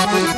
Esta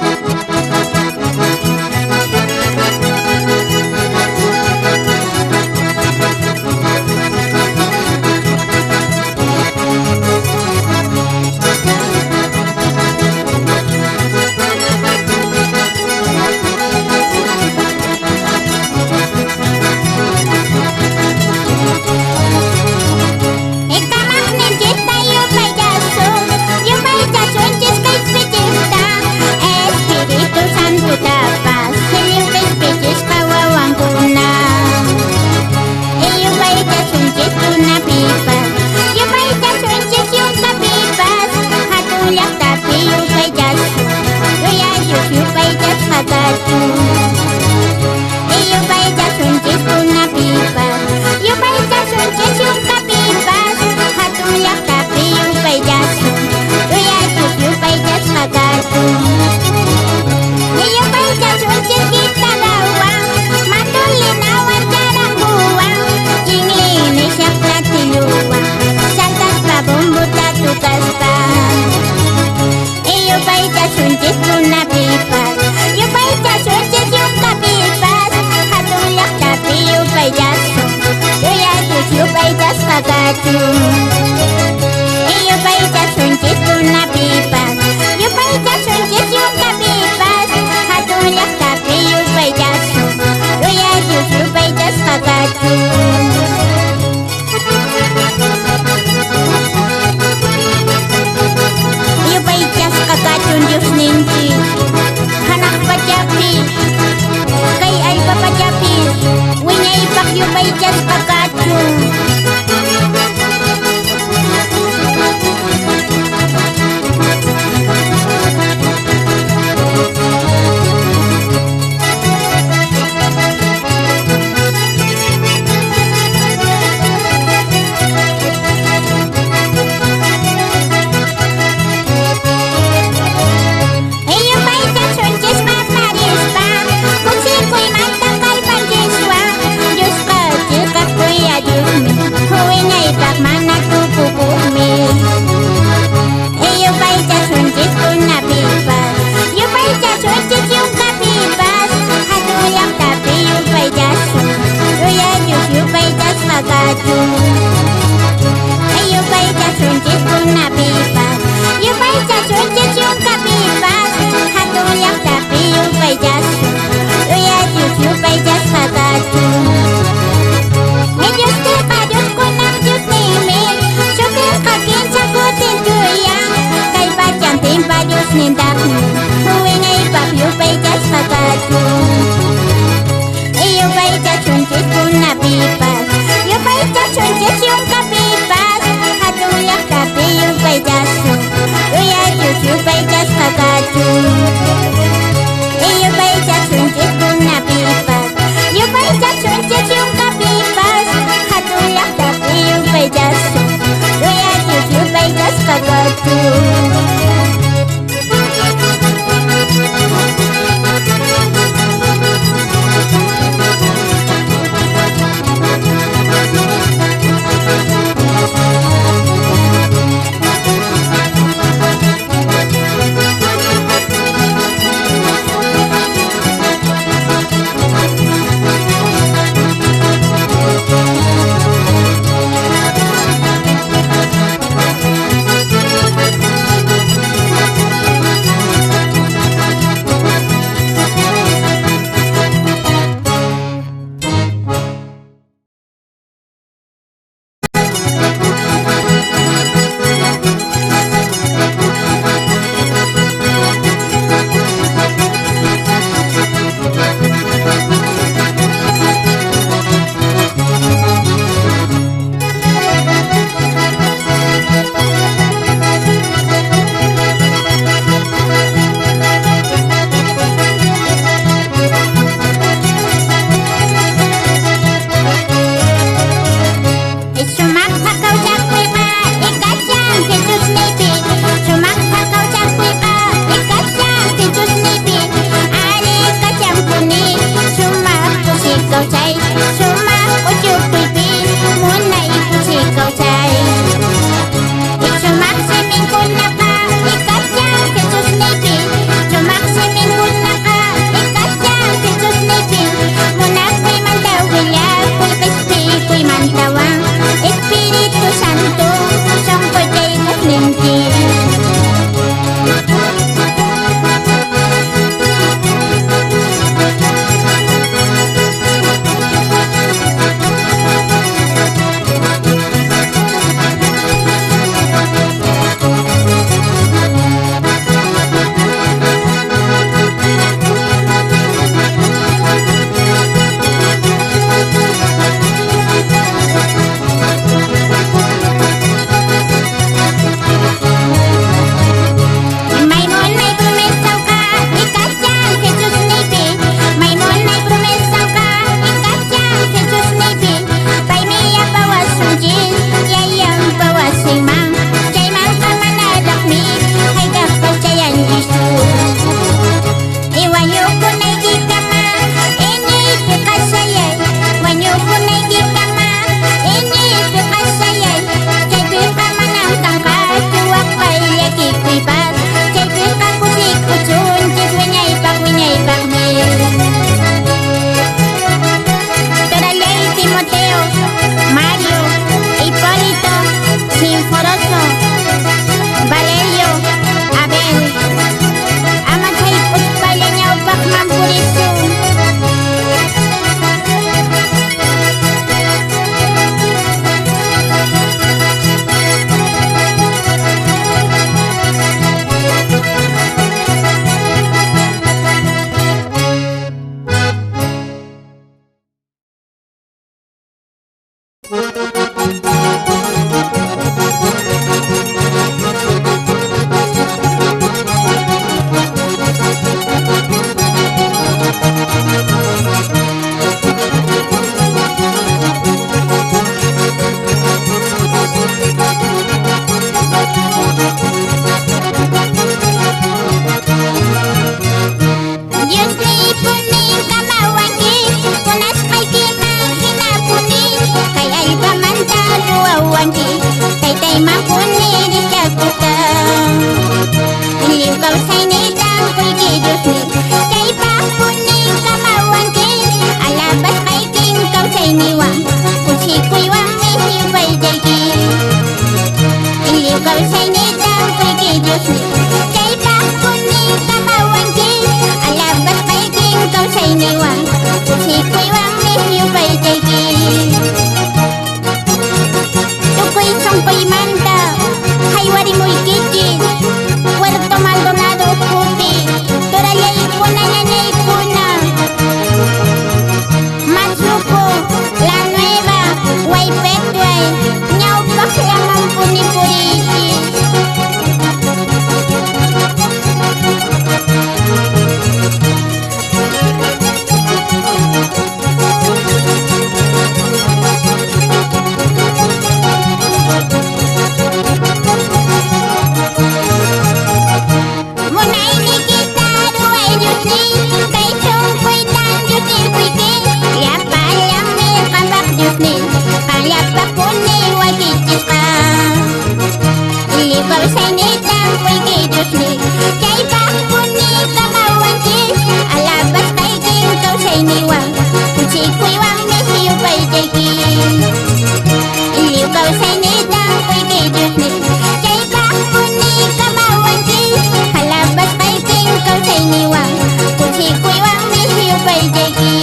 iniwang kusi kuiwang mihiu paijeki.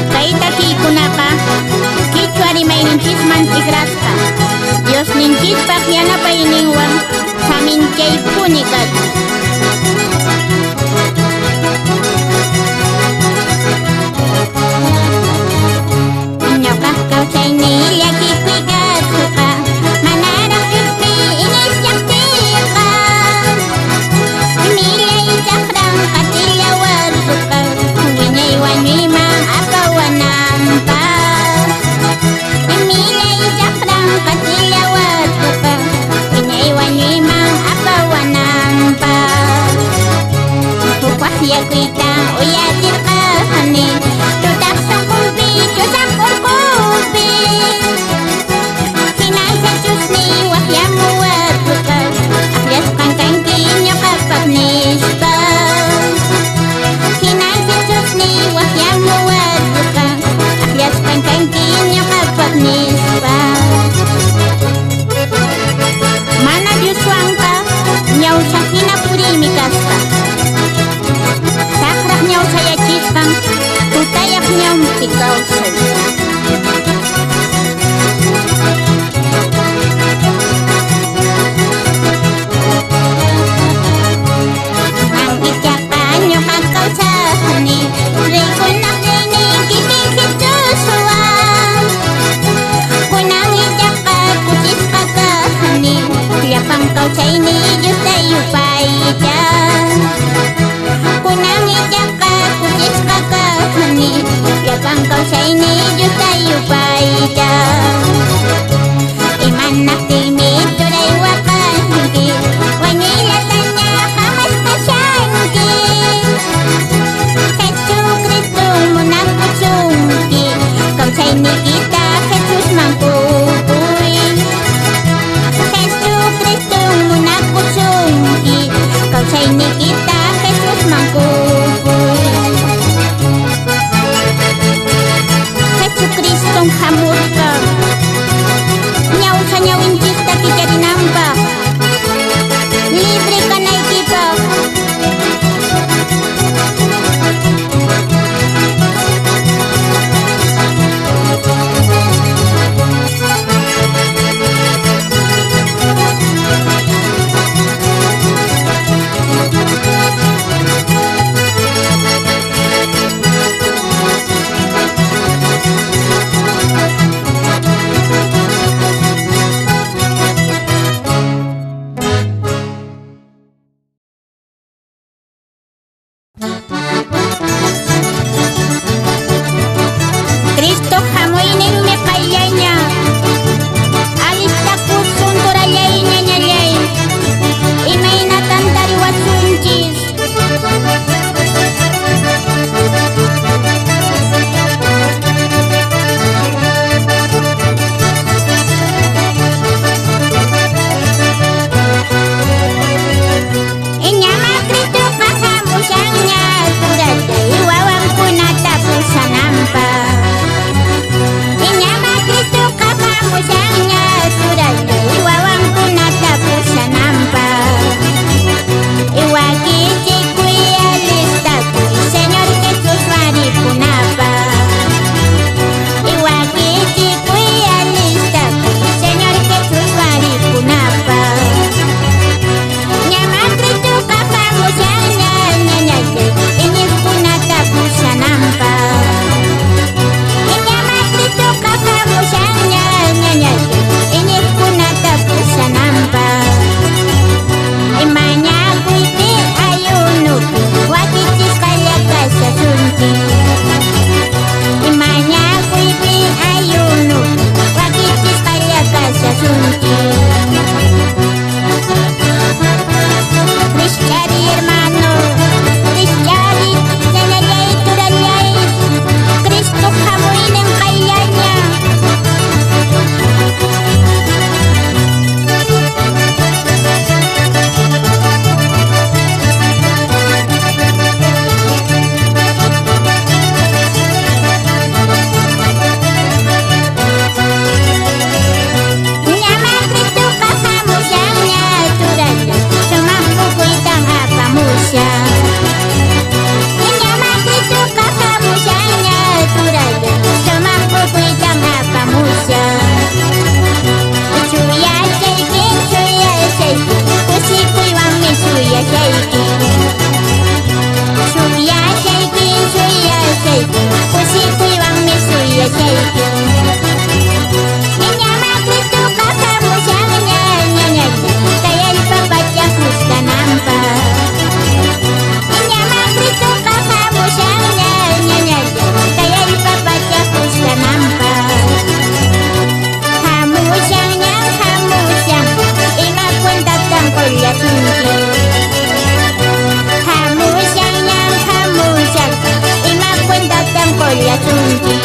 Kaitaki kunaka kichwa rimayninchis mantigrasqa Dios ninchispak yanapayninwan saminchaypuni kaq. Ñuqaq kawsayni llakikuy kasuqa manaraq Diospi inishllaptiqa millay chaqran qatilla warsuqa wiñay wañuyman apawananpaq. Millay chaqran qatilla warsuqa wiñay wañuyman apawananpaq. Hukaq yakuyta uyatirqani tutaq sunqunpi chusaq urqupi hinasqa chusni waqyamu warsuqa aqllasqan kanki ñuqapaq nispa. Hinasqa chusni waqyamu warsuqa aqllasqan kanki ñuqapaq nispa. Mana Dioswanqa ñawsaqhina puriymi kasqa. Saqraq ñawsayachisqan tutayaq ñawpi kawsay. Mankichaqa ñuqa kawsaqni raykunaqchayni kikin Jesuswan. Kunan ichaqa kuchisqa kaqni llapan kawsayni Diosta yupayta. Kunan ichaqa kuchisqa kaqni llapan kawsayni Diosta yupayta. Imanaptinmi turay waqanki wañuylataña jamás kashanki. Jesucristo munakuchunki kawsaynikita Jesusman pupuy. Jesucristo munakuchunki kawsaynikita Jesusman pupuy. Jesucriston hamurqa ñawsa ñawinchista kicharinanpaq libre kanaykipaq. shaking. Nyama Kristo kamu siangnya nyanyi, kayak di pembaca kusta nampak. Nyama Kristo kamu siangnya nyanyi, kayak di pembaca kusta nampak. Kamu siangnya kamu siang, ingat pun datang kuliah tinggi. Kamu siangnya kamu siang, ingat pun datang kuliah tinggi.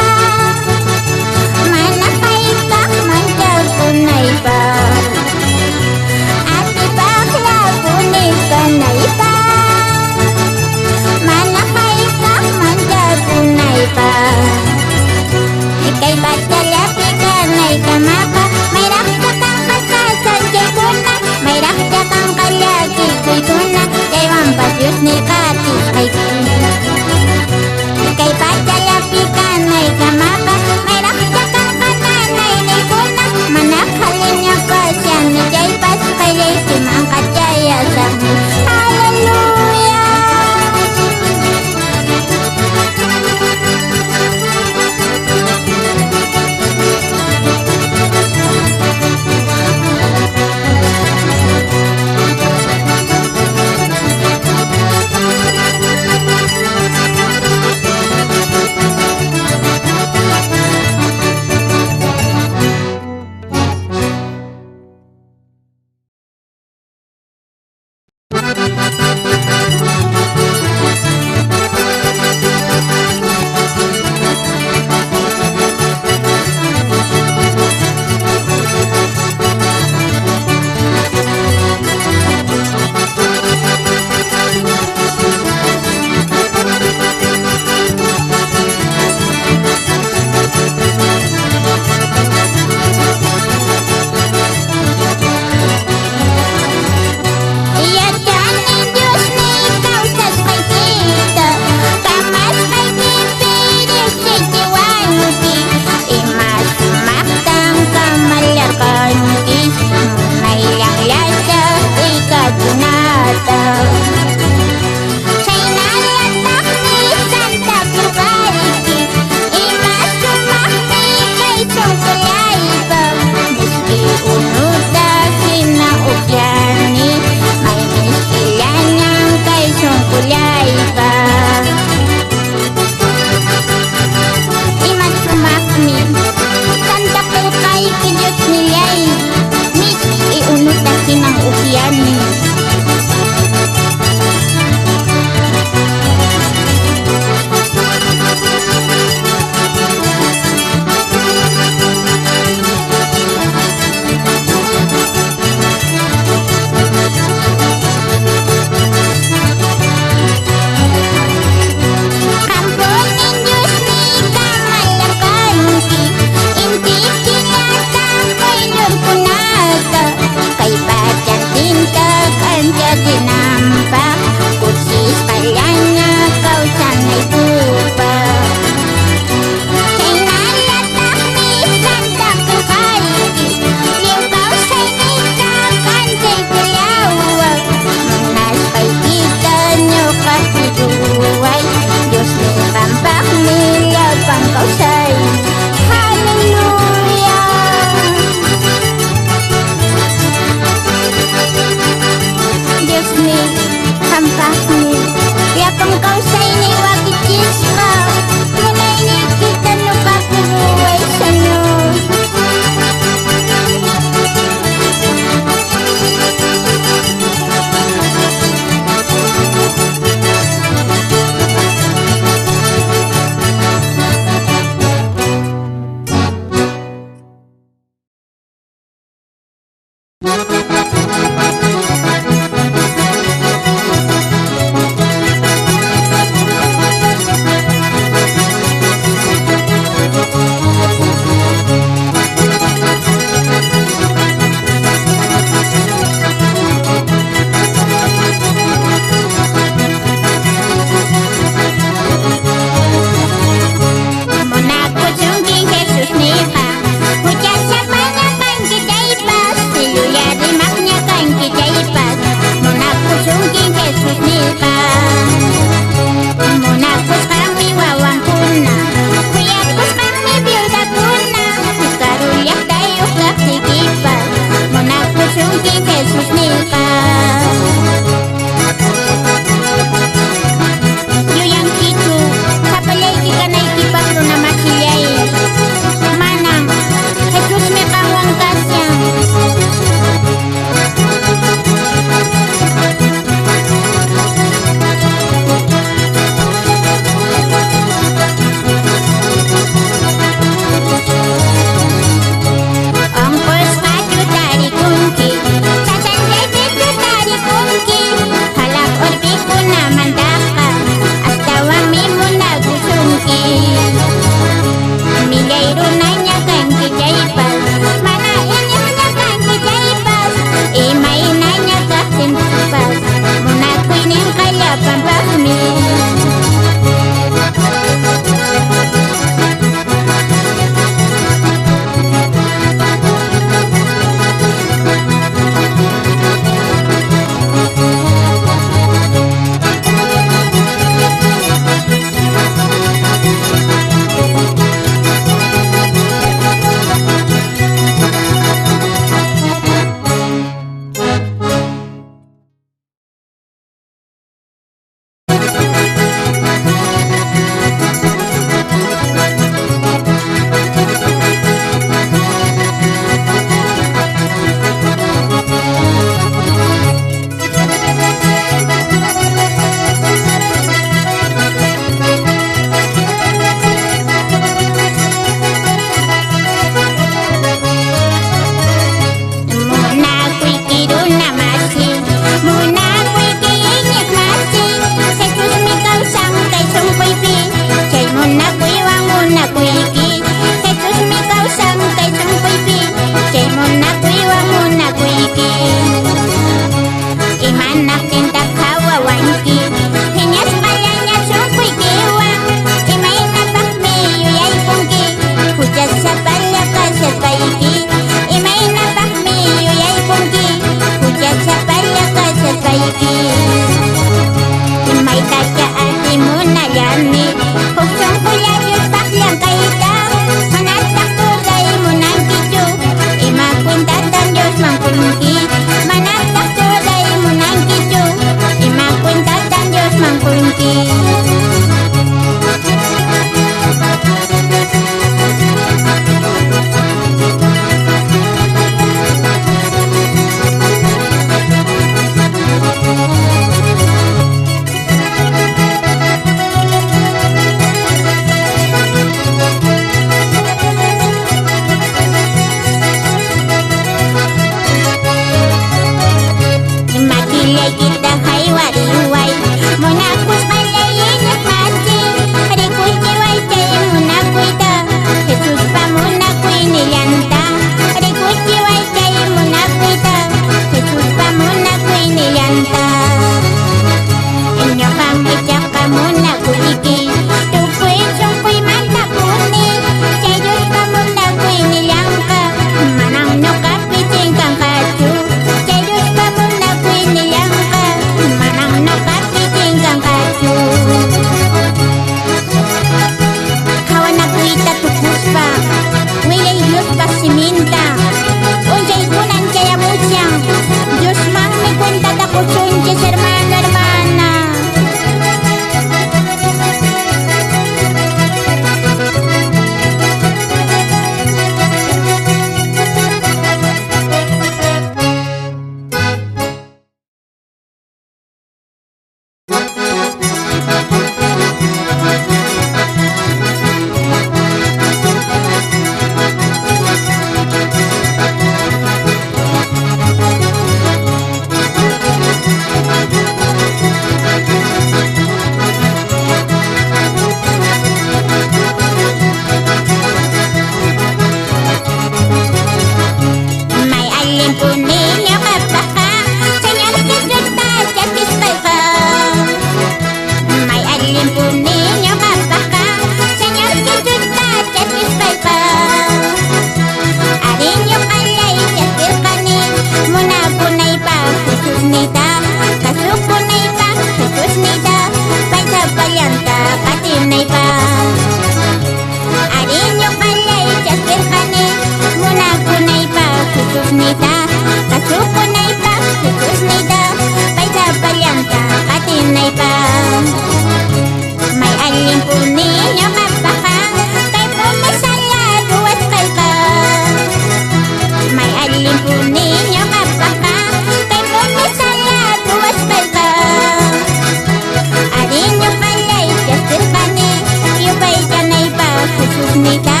nita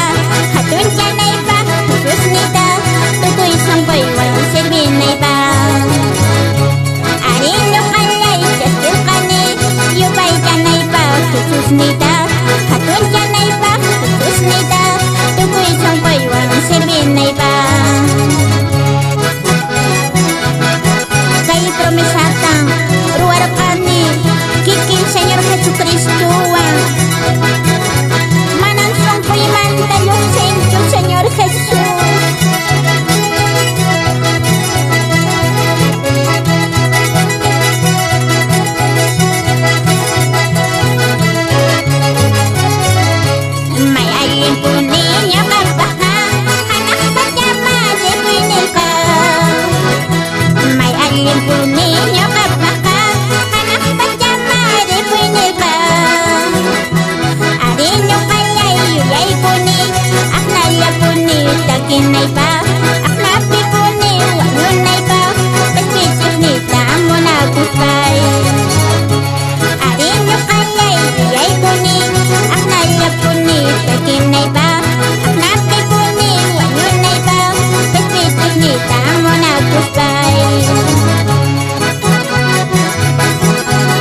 hatun janay pa Jesus nita tukoy sangkoy walang silbi na iba. Arin yung kalay kastil kani yubay janay pa Jesus nita hatun janay pa Jesus nita tukoy sangkoy walang silbi na iba. Kay promisatang ruwar kani kiki Señor Jesucristo manansong ko'y mantalong sa inyo Señor Jesus. May alin po ninyo kabaka anak pa tiyama di pinika. May alin po ninyo kabaka anak pa tiyama di pinika. Arin yung kalay yuyay po ni aknaya po ni taginay pa aknapi po ni wanunay pa paspisis ni tamo na kupay. Arin yung kalay yuyay po ni aknaya po ni taginay pa aknapi po ni wanunay pa paspisis ni tamo na kupay.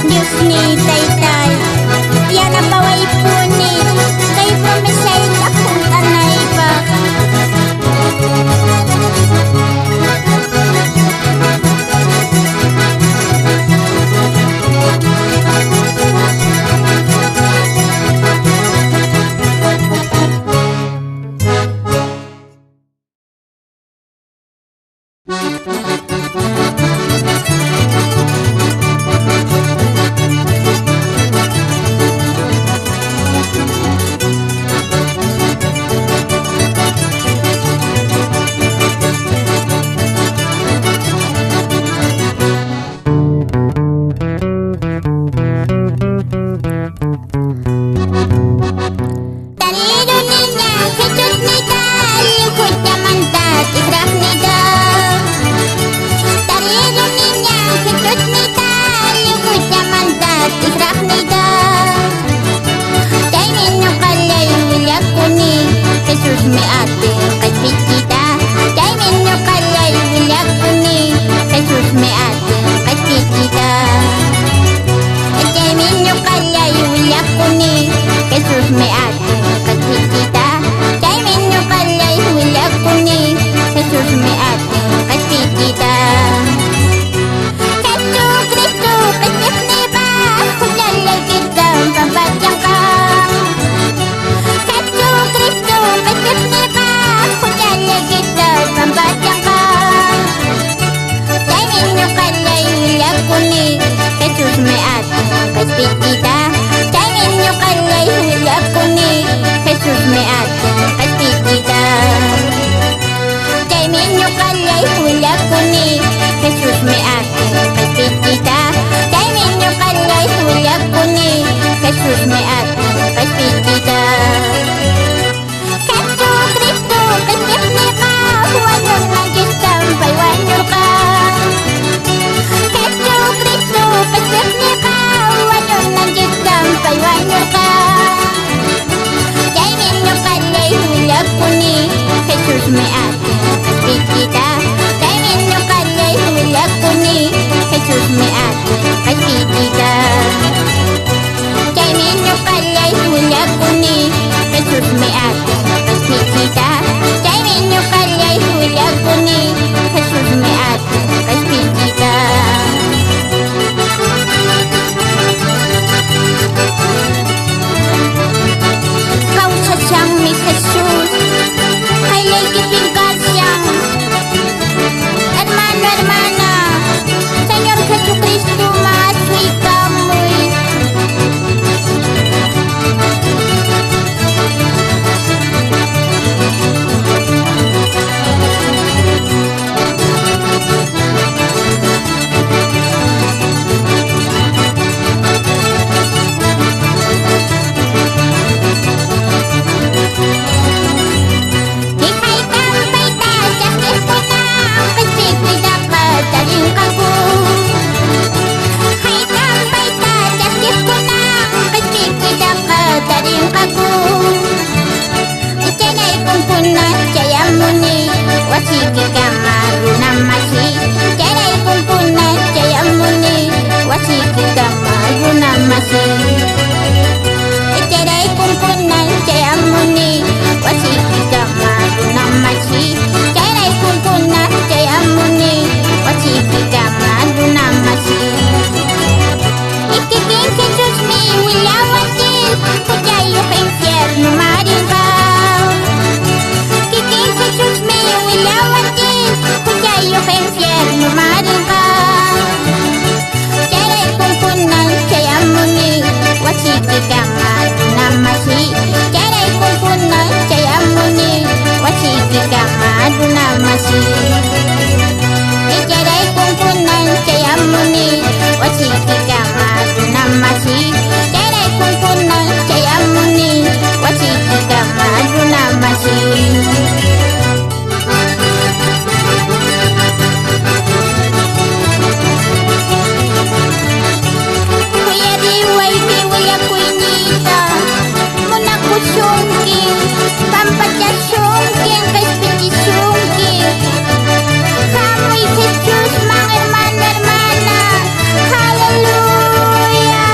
Diyos ni Taytay yan ang baway po ni kay promisay na kung tanay pa. Tarido niya Jesus nita lingkod niya mandat israf nita. Tarido niya Jesus nita lingkod niya mandat israf nita. Dahil yung kalay wilyag ko ni Jesus may ate kaspit kita. Dahil yung kalay wilyag ko ni Jesus may ate kaspit kita. Dahil yung kalay wilyag ko ni Jesus may ate kaspit kita. Dahil yung kalay wilyag ko ni Jesus may ate kaspit kita. Kesu Kristo kaspit ni ba kujalay kita pampadyang ka. Kesu Kristo kaspit ni ba kujalay kita pampadyang ka. Dahil yung kalay wilyag ko ni Jesus may ate kaspit kita. Dahil yung kalay wilyag ko ni Jesus may ate kaspit kita. Dahil yung kalay wilyag ko ni Jesus may ate kaspit kita. Dahil yung kalay wilyag ko ni Jesus may ate kaspit kita. Kesu Kristo kaspit ni ba wanong ng Diyos tampay wanong ka. Kesu Kristo kaspit ni ba wanong ng Diyos tampay wanong ka. Dahil yung kalay wilyag ko ni Jesus may ate kaspit kita. Dahil yung kalay wilyag ko ni Jesus may ate kaspit kita. Dahil yung kalay wasiki kamarunamashi Jarai kumpuna jayamuni wasiki kamarunamashi Jarai kumpuna jayamuni wasiki kamarunamashi Jarai kumpuna jayamuni wasiki kamarunamashi Ikikin que tus mi wilawati Kujayo ka infierno marinbao Ikikin que tus mi wilawati Kujayo ka infierno marinbao Jarai kumpunan jayamuni wasiki kamarunamashi Jarai kumpunan jayamuni wasiki kamarunamashi Jarai kumpunan jayamuni wasiki kamarunamashi Jarai kumpunan jayamuni wasiki kamarunamashi Kuya diway biwaya kuinita Muna kusungkin Pampatya sungkin Kaspiti sungkin Kamoy Jesus mga hermana Hallelujah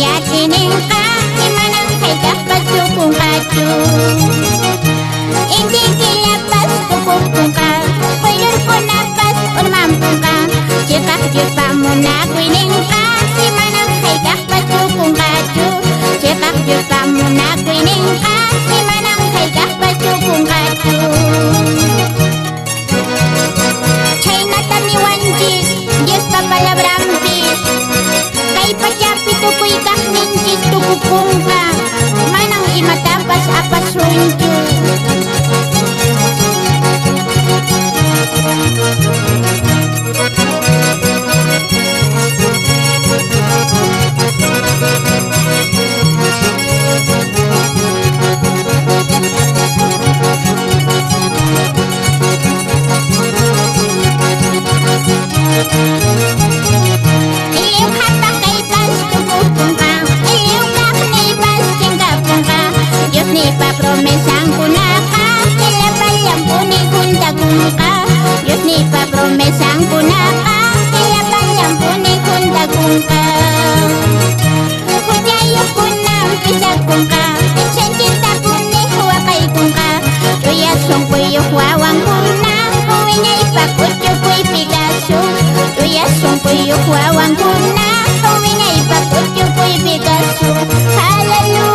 yakinin ka Imanang kay kapasukong kato Hindi kilapas tukupong ka Pwede ko napas umampong ka Jika mo na kwining ka Imanang kay kapasukong kato Jika mo na kwining ka Imanang kay kapasukong kato Diyos pa palabram bis Kay pajapi tukoy kak ninjis tukupong ka Manang imatapas apas hunju Iliw hatak kay pas tukupong ka Iliw kak ni pas tinggapong ka Diyos ni papromesang kuna ka Ilabalang puni kuntagong ka Diyos ni papromesang kuna ka Ilabalang puni kuntagong ka Hujayo kunang pisag kong ka Insan cinta puni huwakay kong ka Tuyasong kuyok wawang kuna Huwingay pakutyo kuy Picasso Tuyasong kuyok wawang kuna Huwingay pakutyo kuy Picasso Hallelujah